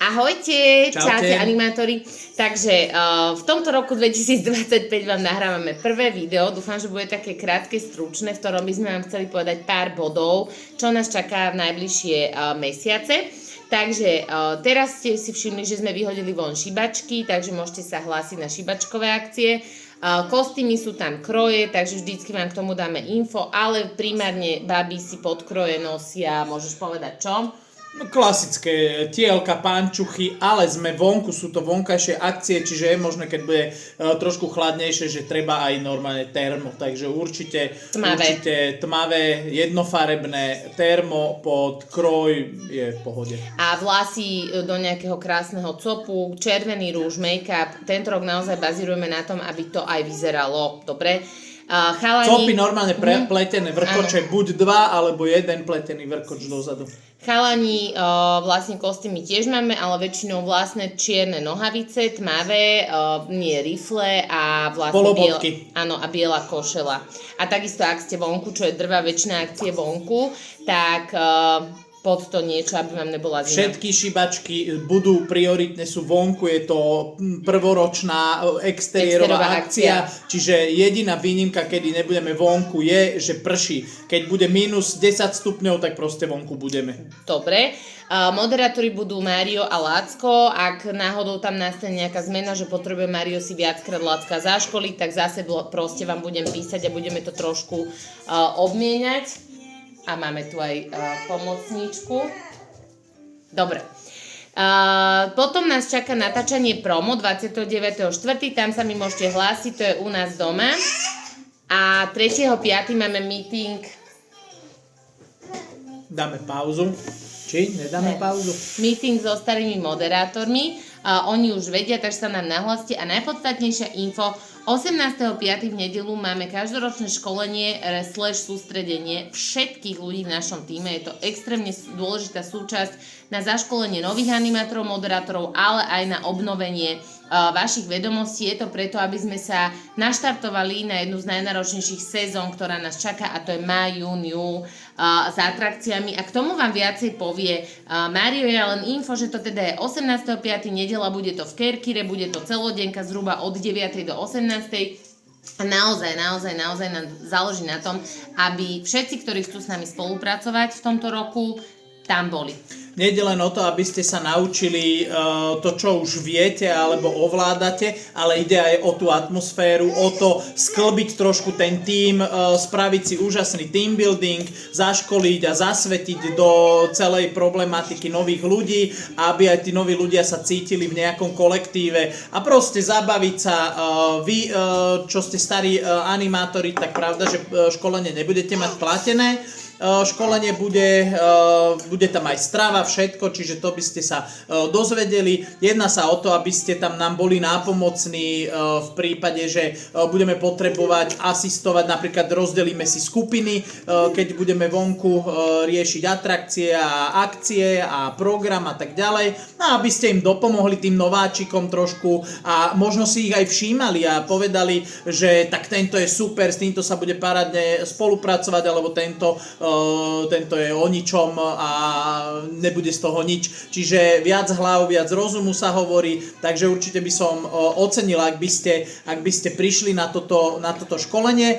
Ahojte, Čaute. čaute animátori. Takže v tomto roku 2025 vám nahrávame prvé video. Dúfam, že bude také krátke, stručné, v ktorom by sme vám chceli povedať pár bodov, čo nás čaká v najbližšie mesiace. Takže teraz ste si všimli, že sme vyhodili von šibačky, takže môžete sa hlásiť na šibačkové akcie. Kostýmy sú tam kroje, takže vždycky vám k tomu dáme info, ale primárne baby si podkroje nosia, môžeš povedať čo? No, klasické tielka, pančuchy, ale sme vonku, sú to vonkajšie akcie, čiže je možné, keď bude trošku chladnejšie, že treba aj normálne termo, takže určite tmavé, jednofarebné termo pod kroj je v pohode. A vlasy do nejakého krásneho copu, červený rúž, make-up, tento rok naozaj bazírujeme na tom, aby to aj vyzeralo dobre. Chalani... Copy normálne pletené vrkoče, buď 2 alebo 1 pletený vrkoč dozadu. Chalani, vlastne kostýmy tiež máme, ale väčšinou vlastné čierne nohavice, tmavé, nie rifle a vlastne a biela košela. A takisto, ak ste vonku, čo je drvá väčšina akcie vonku, tak pod to niečo, aby vám nebola zima. Všetky šibačky budú prioritne, sú vonku, je to prvoročná exteriérová akcia, čiže jediná výnimka, kedy nebudeme vonku, je, že prší. Keď bude minus 10 stupňov, tak proste vonku budeme. Dobre. Moderátori budú Mário a Lacko. Ak náhodou tam nastane nejaká zmena, že potrebuje Mário si viackrát Lacka zaškoliť, tak zase proste vám budem písať a budeme to trošku obmieniať. A máme tu aj pomocníčku. Dobre. Potom nás čaká natáčanie promo 29.4. Tam sa mi môžete hlásiť, to je u nás doma. A 3.5. máme meeting. Dáme pauzu. Či nedáme pauzu? Meeting so starými moderátormi. Oni už vedia, takže sa nám nahláste. A najpodstatnejšia info, 18.5. v nedeľu máme každoročné školenie / sústredenie všetkých ľudí v našom týme. Je to extrémne dôležitá súčasť na zaškolenie nových animátorov, moderátorov, ale aj na obnovenie vašich vedomostí. Je to preto, aby sme sa naštartovali na jednu z najnáročnejších sezón, ktorá nás čaká, a to je máj, jún, júl s atrakciami. A k tomu vám viacej povie Mário. Je len info, že to teda je 18.5. nedeľa, bude to v Kerkire, bude to celodenka zhruba od 9. do 18. A naozaj nám záleží na tom, aby všetci, ktorí chcú s nami spolupracovať v tomto roku, tam boli. Nejde len o to, aby ste sa naučili to, čo už viete alebo ovládate, ale ide aj o tú atmosféru, o to sklbiť trošku ten tím, spraviť si úžasný team building, zaškoliť a zasvetiť do celej problematiky nových ľudí, aby aj tí noví ľudia sa cítili v nejakom kolektíve a proste zabaviť sa. Vy, čo ste starí animátori, tak pravda, že školenie nebudete mať platené. Školenie bude tam aj strava, všetko, čiže to by ste sa dozvedeli. Jedná sa o to, aby ste tam nám boli nápomocní v prípade, že budeme potrebovať asistovať, napríklad rozdelíme si skupiny, keď budeme vonku riešiť atrakcie a akcie a program a tak ďalej. No, aby ste im dopomohli, tým nováčikom trošku, a možno si ich aj všímali a povedali, že tak tento je super, s týmto sa bude parádne spolupracovať, alebo tento je o ničom a nebude z toho nič. Čiže viac hlav, viac rozumu sa hovorí, takže určite by som ocenil, ak by ste prišli na toto školenie.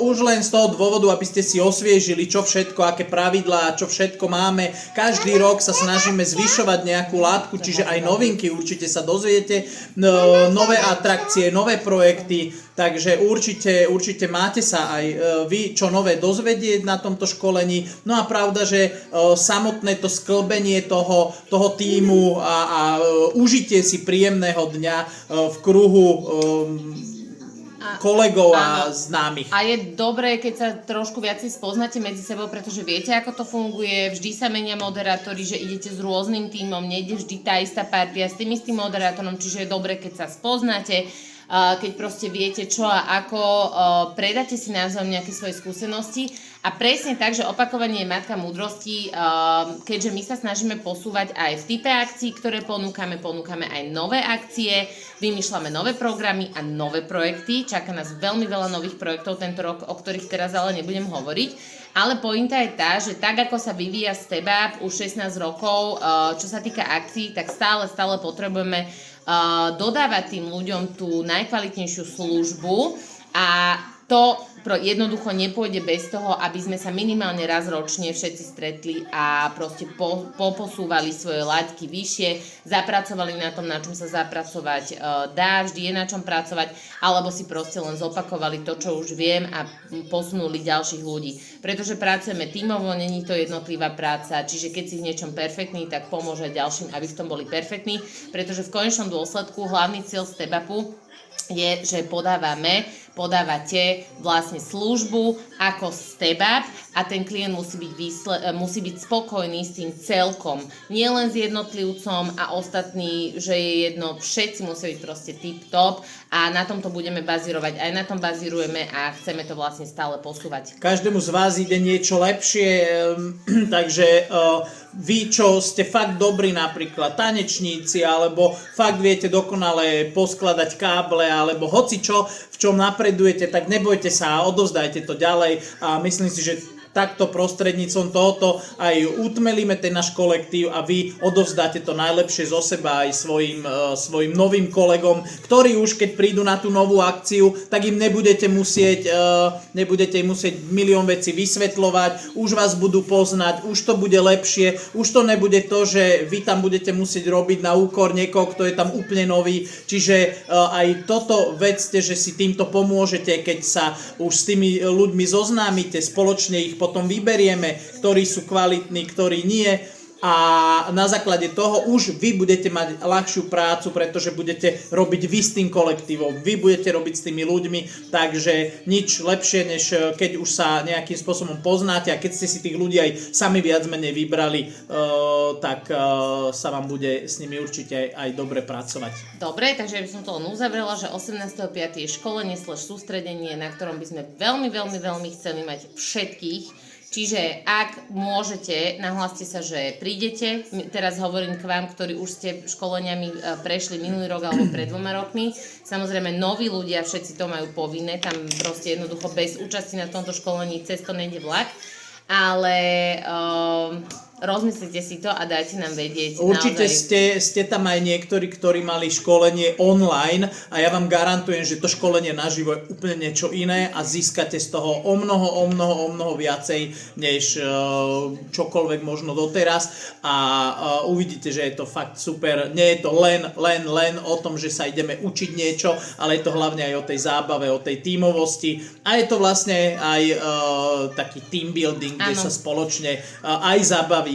Už len z toho dôvodu, aby ste si osviežili, čo všetko, aké pravidlá, čo všetko máme. Každý rok sa snažíme zvyšovať nejakú látku, čiže aj novinky určite sa dozviete, nové atrakcie, nové projekty, takže určite máte sa aj vy čo nové dozvedieť na tomto školení. No a pravda, že samotné to sklbenie toho tímu a užitie si príjemného dňa v kruhu kolegov a známych. A je dobré, keď sa trošku viacej spoznáte medzi sebou, pretože viete, ako to funguje. Vždy sa menia moderátori, že idete s rôznym tímom, nejde vždy tá istá partia s tým istým moderátorom, čiže je dobré, keď sa spoznáte, keď proste viete čo a ako, predáte si navzájom nejaké svoje skúsenosti. A presne tak, že opakovanie je matka múdrosti, keďže my sa snažíme posúvať aj v type akcií, ktoré ponúkame aj nové akcie, vymýšľame nové programy a nové projekty. Čaká nás veľmi veľa nových projektov tento rok, o ktorých teraz ale nebudem hovoriť. Ale pointa je tá, že tak ako sa vyvíja Step-Up už 16 rokov, čo sa týka akcií, tak stále potrebujeme dodávať tým ľuďom tú najkvalitnejšiu službu a to jednoducho nepôjde bez toho, aby sme sa minimálne raz ročne všetci stretli a proste poposúvali svoje laťky vyššie, zapracovali na tom, na čom sa zapracovať dá, vždy je na čom pracovať, alebo si proste len zopakovali to, čo už viem a posunuli ďalších ľudí. Pretože pracujeme tímovo, není to jednotlivá práca, čiže keď si v niečom perfektný, tak pomôže ďalším, aby v tom boli perfektní, pretože v konečnom dôsledku hlavný cieľ Step-Upu je, že podávate vlastne službu ako Step-Up a ten klient musí byť spokojný s tým celkom. Nie len s jednotlivcom a ostatní, že je jedno, všetci musia byť proste tip-top a na tomto budeme bazírovať. Aj na tom bazírujeme a chceme to vlastne stále posúvať. Každému z vás ide niečo lepšie, takže vy, čo ste fakt dobrí, napríklad tanečníci, alebo fakt viete dokonale poskladať káble, alebo hocičo, v čom napredujete, tak nebojte sa a odovzdajte to ďalej a myslím si, že takto prostredníctvom tohoto aj utmelíme ten náš kolektív a vy odovzdáte to najlepšie zo seba aj svojim novým kolegom, ktorí už keď prídu na tú novú akciu, tak im nebudete im musieť milión vecí vysvetľovať, už vás budú poznať, už to bude lepšie, už to nebude to, že vy tam budete musieť robiť na úkor niekoho, kto je tam úplne nový, čiže aj toto vedzte, že si týmto pomôžete, keď sa už s tými ľuďmi zoznámite, spoločne ich potom vyberieme, ktorí sú kvalitní, ktorí nie a na základe toho už vy budete mať ľahšiu prácu, pretože budete robiť vy s tým kolektívom, vy budete robiť s tými ľuďmi, takže nič lepšie, než keď už sa nejakým spôsobom poznáte a keď ste si tých ľudí aj sami viac menej vybrali, tak sa vám bude s nimi určite aj dobre pracovať. Dobre, takže by som to len uzavrela, že 18.5. je školenie / sústredenie, na ktorom by sme veľmi chceli mať všetkých. Čiže ak môžete, nahláste sa, že prídete. Teraz hovorím k vám, ktorí už ste školeniami prešli minulý rok alebo pred 2 rokmi. Samozrejme, noví ľudia, všetci to majú povinné, tam proste jednoducho bez účasti na tomto školení cez to nejde vlak. Ale rozmyslite si to a dajte nám vedieť. Určite naozaj. ste tam aj niektorí, ktorí mali školenie online a ja vám garantujem, že to školenie naživo je úplne niečo iné a získate z toho o mnoho viacej, než čokoľvek možno doteraz a uvidíte, že je to fakt super. Nie je to len o tom, že sa ideme učiť niečo, ale je to hlavne aj o tej zábave, o tej tímovosti a je to vlastne aj taký team building, kde sa spoločne aj zabavíme.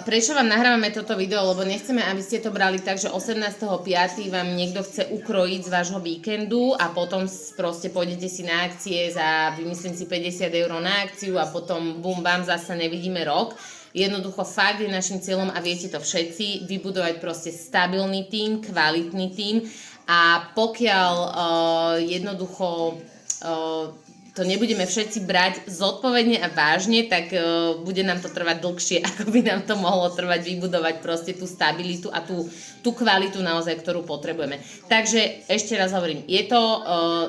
Prečo vám nahrávame toto video? Lebo nechceme, aby ste to brali tak, že 18.5. vám niekto chce ukrojiť z vášho víkendu a potom proste pôjdete si na akcie za, vymyslím si, 50 eur na akciu a potom bum bam, zase nevidíme rok. Jednoducho fakt je našim cieľom a viete to všetci, vybudovať proste stabilný tím, kvalitný tím a pokiaľ jednoducho to nebudeme všetci brať zodpovedne a vážne, tak bude nám to trvať dlhšie, ako by nám to mohlo trvať vybudovať proste tú stabilitu a tú kvalitu naozaj, ktorú potrebujeme. Takže ešte raz hovorím, je to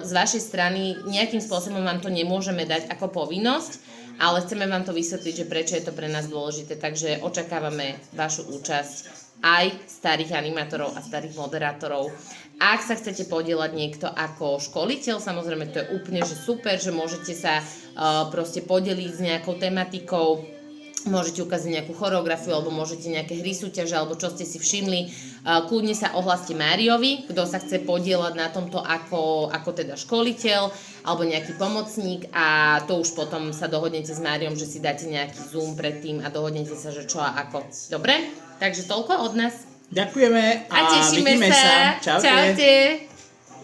z vašej strany, nejakým spôsobom vám to nemôžeme dať ako povinnosť, ale chceme vám to vysvetliť, že prečo je to pre nás dôležité, takže očakávame vašu účasť aj starých animátorov a starých moderátorov. Ak sa chcete podieľať niekto ako školiteľ, samozrejme to je úplne že super, že môžete sa proste podeliť s nejakou tematikou, môžete ukázať nejakú choreografiu, alebo môžete nejaké hry súťaže, alebo čo ste si všimli. Kľudne sa ohláste Máriovi, kto sa chce podieľať na tomto ako teda školiteľ, alebo nejaký pomocník a to už potom sa dohodnete s Máriom, že si dáte nejaký Zoom predtým a dohodnete sa, že čo a ako. Dobre? Takže toľko od nás. Ďakujeme a tešíme vidíme sa. Čaute.